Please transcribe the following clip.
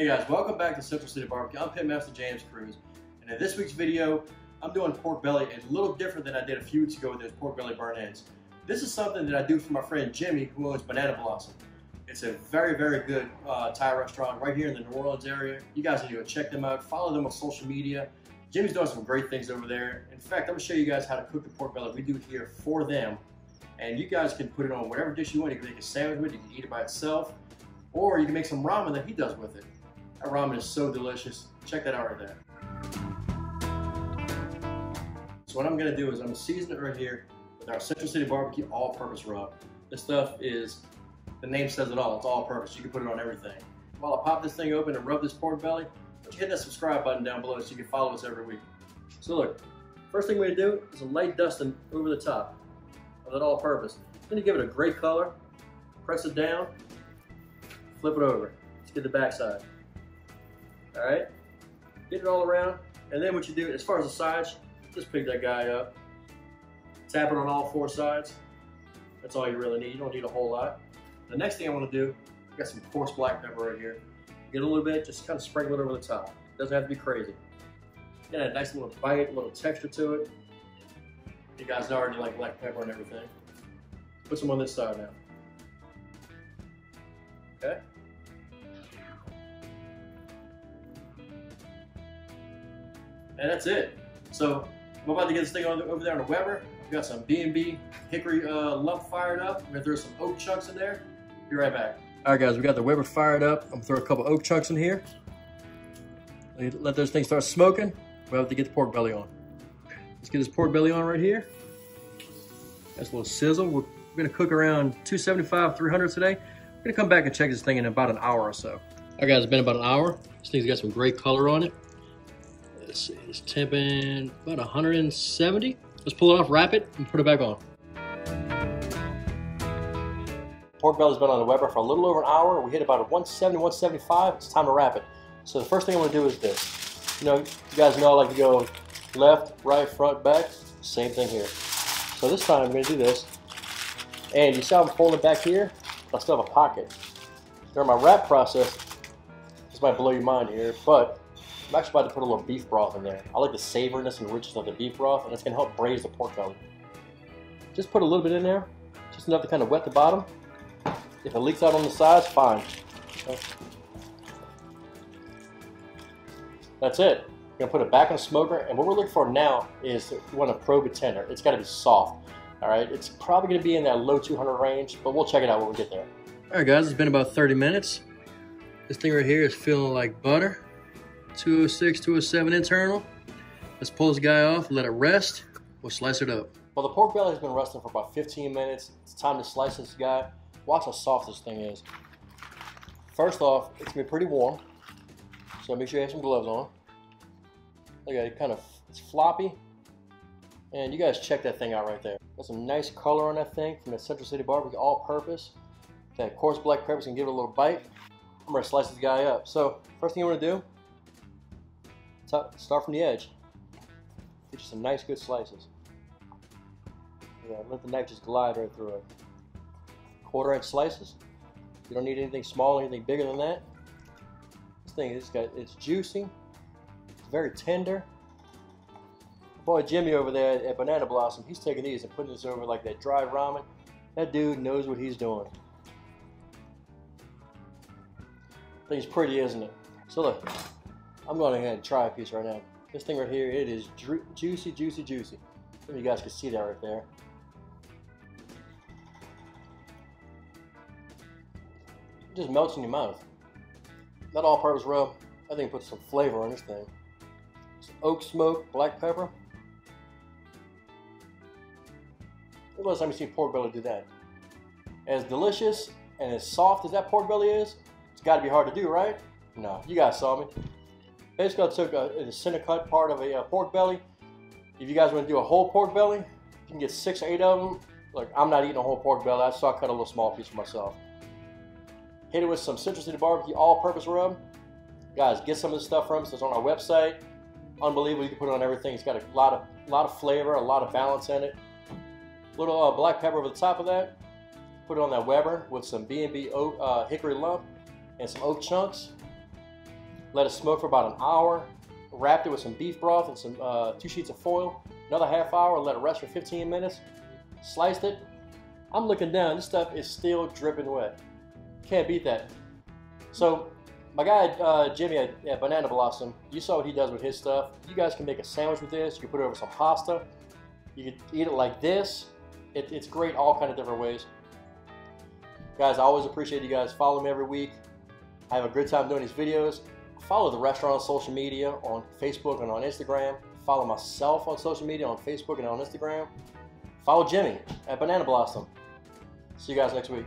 Hey guys, welcome back to Central City Barbecue. I'm Pitmaster James Cruz, and in this week's video, I'm doing pork belly a little different than I did a few weeks ago with those pork belly burn ends. This is something that I do for my friend Jimmy, who owns Banana Blossom. It's a very, very good Thai restaurant right here in the New Orleans area. You guys need to go check them out. Follow them on social media. Jimmy's doing some great things over there. In fact, I'm gonna show you guys how to cook the pork belly we do here for them. And you guys can put it on whatever dish you want. You can make a sandwich with it, you can eat it by itself, or you can make some ramen that he does with it. That ramen is so delicious. Check that out right there. So what I'm gonna do is I'm gonna season it right here with our Central City Barbecue all-purpose rub. This stuff is, the name says it all, it's all-purpose. You can put it on everything. While I pop this thing open and rub this pork belly, hit that subscribe button down below so you can follow us every week. So look, first thing we're gonna do is a light dusting over the top of that all-purpose. Then you give it a great color, press it down, flip it over. Let's get the back side. All right, get it all around, and then what you do, as far as the sides, just pick that guy up, tap it on all four sides. That's all you really need. You don't need a whole lot. The next thing I want to do, I got some coarse black pepper right here. Get a little bit, just kind of sprinkle it over the top. Doesn't have to be crazy. Get a nice little bite, a little texture to it. You guys already like black pepper and everything. Put some on this side now. Okay. And that's it. So I'm about to get this thing over there on the Weber. I've got some B&B hickory lump fired up. I'm gonna throw some oak chunks in there. Be right back. All right guys, we got the Weber fired up. I'm gonna throw a couple oak chunks in here. Let those things start smoking. We'll have to get the pork belly on. Let's get this pork belly on right here. That's a little sizzle. We're gonna cook around 275, 300 today. We're gonna come back and check this thing in about an hour or so. All right guys, it's been about an hour. This thing's got some great color on it. Let's see, it's temping about 170. Let's pull it off, wrap it, and put it back on. Pork belly's been on the Weber for a little over an hour. We hit about a 170, 175. It's time to wrap it. So the first thing I'm gonna do is this. You know, you guys know I like to go left, right, front, back. Same thing here. So this time I'm gonna do this. And you see how I'm folding back here? I still have a pocket. During my wrap process, this might blow your mind here, but I'm actually about to put a little beef broth in there. I like the savoriness and richness of the beef broth, and it's gonna help braise the pork belly. Just put a little bit in there, just enough to kind of wet the bottom. If it leaks out on the sides, fine. Okay. That's it. We're gonna put it back in the smoker, and what we're looking for now is we want to probe it tender. It's gotta be soft. All right, it's probably gonna be in that low 200 range, but we'll check it out when we get there. All right guys, it's been about 30 minutes. This thing right here is feeling like butter. 206, 207 internal. Let's pull this guy off, let it rest. We'll slice it up. Well, the pork belly has been resting for about 15 minutes. It's time to slice this guy. Watch how soft this thing is. First off, it's gonna be pretty warm, so make sure you have some gloves on. Look at it, it's floppy. And you guys check that thing out right there. Got some nice color on that thing from the Central City Barbecue all-purpose. That coarse black pepper's gonna give it a little bite. I'm gonna slice this guy up. So first thing you wanna do, start from the edge. Get you some nice good slices. Yeah, let the knife just glide right through it. 1/4 inch slices. You don't need anything small or anything bigger than that. This thing it's juicy. It's very tender. Boy Jimmy over there at Banana Blossom, he's taking these and putting this over like that dry ramen. That dude knows what he's doing. Thing's pretty, isn't it? So look, I'm going ahead and try a piece right now. This thing right here, it is juicy, juicy, juicy. Maybe you guys can see that right there. It just melts in your mouth. That all-purpose rub, I think puts some flavor on this thing. Some oak smoke, black pepper. When was the last time you seen pork belly do that? As delicious and as soft as that pork belly is, it's got to be hard to do, right? No, you guys saw me. Basically, I took a center cut part of a pork belly. If you guys want to do a whole pork belly, you can get 6 or 8 of them. Look, I'm not eating a whole pork belly, so I cut a little small piece for myself. Hit it with some Central City Barbecue all-purpose rub. Guys, get some of this stuff from us. It's on our website. Unbelievable, you can put it on everything. It's got a lot of flavor, a lot of balance in it. A little black pepper over the top of that. Put it on that Weber with some B&B hickory lump and some oak chunks. let it smoke for about an hour, wrapped it with some beef broth and some 2 sheets of foil, another half hour, let it rest for 15 minutes, sliced it. I'm looking down, this stuff is still dripping wet. Can't beat that. So my guy Jimmy at Banana Blossom, you saw what he does with his stuff. You guys can make a sandwich with this. You can put it over some pasta. You can eat it like this. It's great all kind of different ways. Guys, I always appreciate you guys following me every week. I have a good time doing these videos. Follow the restaurant on social media, on Facebook and on Instagram. Follow myself on social media, on Facebook and on Instagram. Follow Jimmy at Banana Blossom. See you guys next week.